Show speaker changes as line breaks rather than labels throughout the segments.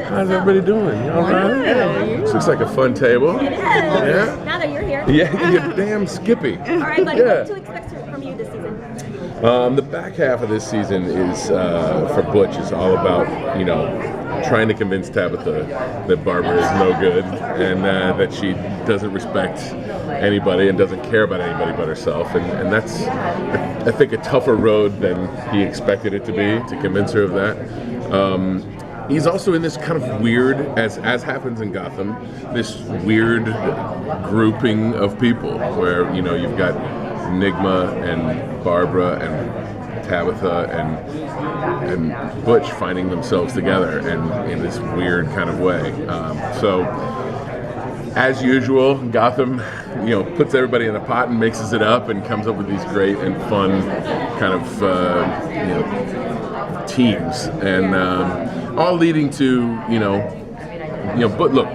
How's everybody doing? You all right? This looks like a fun table.
Yeah. Now that you're here.
Yeah, you're damn Skippy.
All right, buddy. What to expect from you this season?
The back half of this season is for Butch is all about trying to convince Tabitha that Barbara is no good and that she doesn't respect anybody and doesn't care about anybody but herself, and that's I think a tougher road than he expected it to be to convince her of that. He's also in this kind of weird, as happens in Gotham, this weird grouping of people where you've got Enigma and Barbara and Tabitha and Butch finding themselves together and in this weird kind of way. So, as usual, Gotham, puts everybody in a pot and mixes it up and comes up with these great and fun kind of teams, and all leading to But look,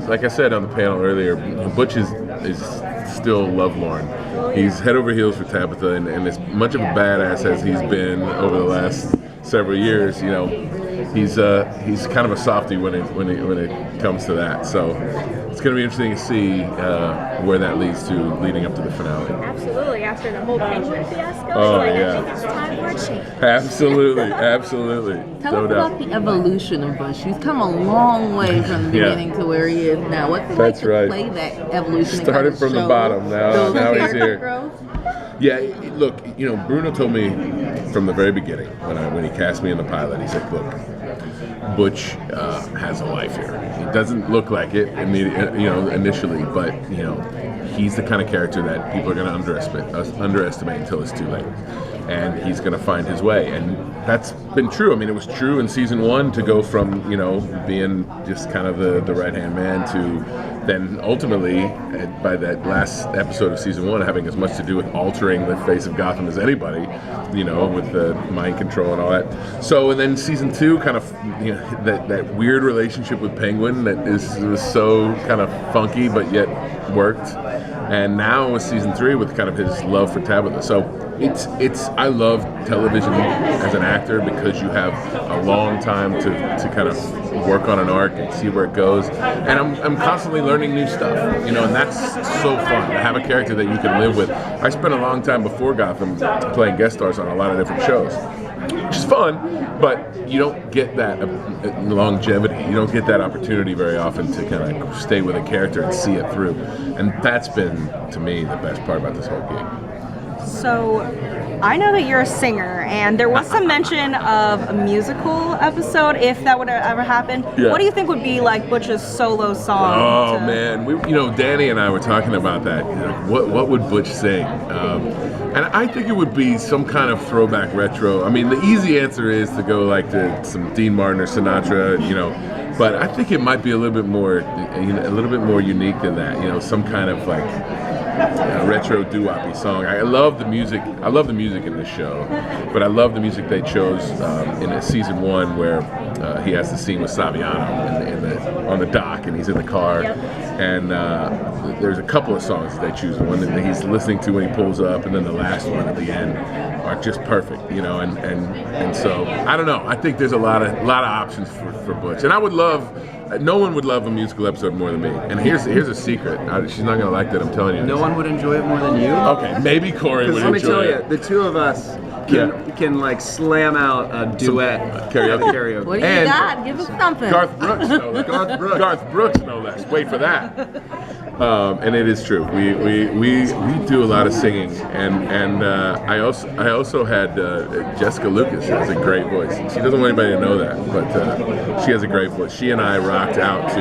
like I said on the panel earlier, Butch is still lovelorn. He's head over heels for Tabitha, and as much of a badass as he's been over the last several years, he's kind of a softie when it comes to that. So it's going to be interesting to see where that leads to leading up to the finale.
Absolutely, after the whole Penguin fiasco.
Oh yeah,
it's time for a change.
Absolutely.
Tell us about the evolution of Butch. He's come a long way from the beginning to where he is now. What's it like to play that evolution?
Started from the bottom. Now he's here. Yeah, look, Bruno told me from the very beginning when he cast me in the pilot, he said, look, Butch has a life here. He doesn't look like it initially, but he's the kind of character that people are going to underestimate until it's too late. And he's going to find his way, and that's been true. I mean, it was true in season 1 to go from being just kind of the right-hand man to then ultimately, by that last episode of season 1, having as much to do with altering the face of Gotham as anybody, with the mind control and all that. So, and then season 2, kind of that weird relationship with Penguin that was so kind of funky but yet worked. And now with season 3 with kind of his love for Tabitha. So I love television as an actor because you have a long time to kind of work on an arc and see where it goes. And I'm constantly learning new stuff, and that's so fun to have a character that you can live with. I spent a long time before Gotham playing guest stars on a lot of different shows, which is fun, but you don't get that longevity. You don't get that opportunity very often to kind of stay with a character and see it through. And that's been, to me, the best part about this whole gig.
So, I know that you're a singer, and there was some mention of a musical episode, if that would ever happen. Yeah. What do you think would be like Butch's solo song?
Oh man, Danny and I were talking about that. What would Butch sing? And I think it would be some kind of throwback retro. I mean, the easy answer is to go like to some Dean Martin or Sinatra, but I think it might be a little bit more unique than that. Some kind of like retro doo-woppy song. I love the music. I love the music in this show, but I love the music they chose in season 1 where he has the scene with Saviano on the dock, and he's in the car, and there's a couple of songs that they choose. The one that he's listening to when he pulls up, and then the last one at the end are just perfect, and so I don't know. I think there's a lot of options for Butch, and I would love. No one would love a musical episode more than me. And here's a secret. She's not gonna like that. I'm telling you.
No one would enjoy it more than you.
Okay, maybe Corey would enjoy it.
Let me tell you, the two of us can like slam out a duet karaoke.
What do you got? Give us something.
Garth Brooks, no less. Garth Brooks, no less. Wait for that. And it is true. We do a lot of singing, and I also had Jessica Lucas has a great voice. She doesn't want anybody to know that, but she has a great voice. She and I rocked out to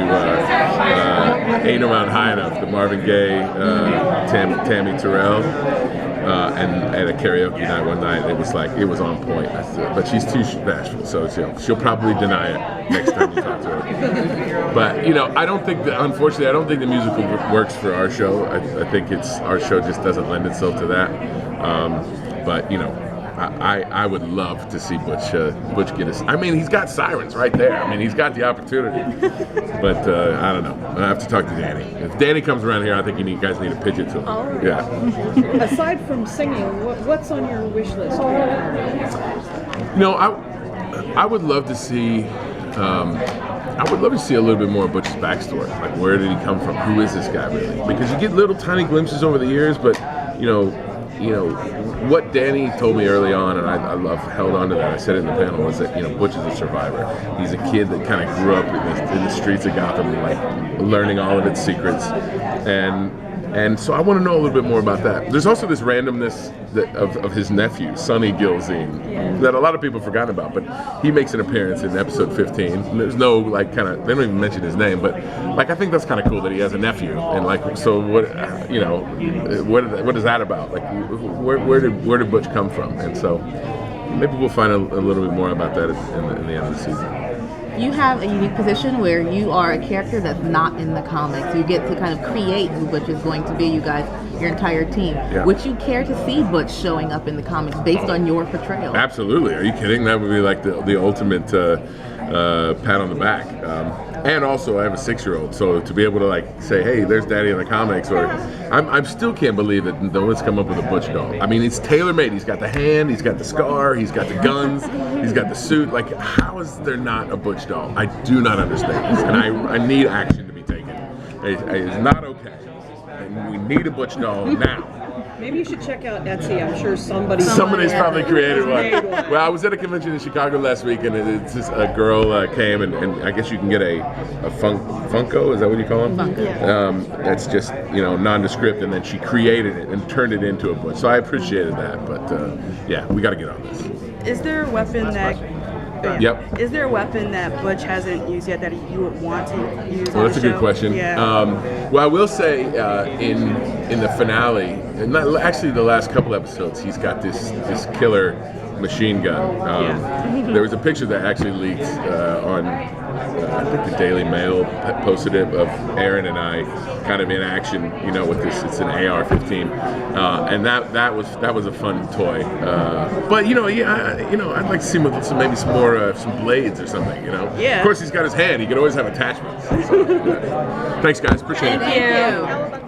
Ain't Around High Enough, the Marvin Gaye, Tammy Terrell. And at a karaoke night one night, it was on point. But she's too bashful, so she'll probably deny it next time you talk to her. But unfortunately, I don't think the musical works for our show. I think our show just doesn't lend itself to that. But I would love to see Butch get us. I mean, he's got Sirens right there. I mean, he's got the opportunity. But I don't know. I have to talk to Danny. If Danny comes around here, I think you guys need to pitch it to him.
Right.
Yeah.
Aside from singing, what's on your wish list?
I would love to see I would love to see a little bit more of Butch's backstory. Like, where did he come from? Who is this guy really? Because you get little tiny glimpses over the years, but you know, what Danny told me early on, and I held on to that. I said it in the panel, was that Butch is a survivor. He's a kid that kind of grew up in the streets of Gotham, like learning all of its secrets, and so I want to know a little bit more about that. There's also this randomness of his nephew, Sonny Gilzean, that a lot of people have forgotten about, but he makes an appearance in episode 15. And there's no they don't even mention his name, but like I think that's kind of cool that he has a nephew, and like so what what is that about? Like where did Butch come from? And so maybe we'll find a little bit more about that in the end of the season.
You have a unique position where you are a character that's not in the comics. You get to kind of create who Butch is going to be, you guys, your entire team.
Yeah.
Would you care to see Butch showing up in the comics based on your portrayal?
Absolutely. Are you kidding? That would be like the ultimate pat on the back. And also, I have a 6-year-old, so to be able to like say, "Hey, there's Daddy in the comics," or I still can't believe that no one's come up with a Butch doll. I mean, it's tailor-made. He's got the hand, he's got the scar, he's got the guns, he's got the suit. Like, how is there not a Butch doll? I do not understand this, and I need action to be taken. It's not okay. And we need a Butch doll now.
Maybe you should check out Etsy. I'm sure
Somebody's probably created one. Well, I was at a convention in Chicago last week, and it's just a girl came, and I guess you can get a Funko. Is that what you call them?
Funko.
Yeah.
That's just nondescript, and then she created it and turned it into a Butch. So I appreciated that, but yeah, we got to get on this.
Is there a weapon that?
Yep.
Is there a weapon that Butch hasn't used yet that you would want to use?
Well, that's a good question.
Yeah.
Well, I will say in the finale, and actually the last couple episodes, he's got this killer machine gun. There was a picture that actually leaked on I think the Daily Mail posted it of Aaron and I kind of in action, with this. It's an AR-15, and that was a fun toy. But I'd like to see maybe some more some blades or something.
Yeah.
Of course, he's got his hand. He can always have attachments. So, thanks, guys. Appreciate it.
Thank you.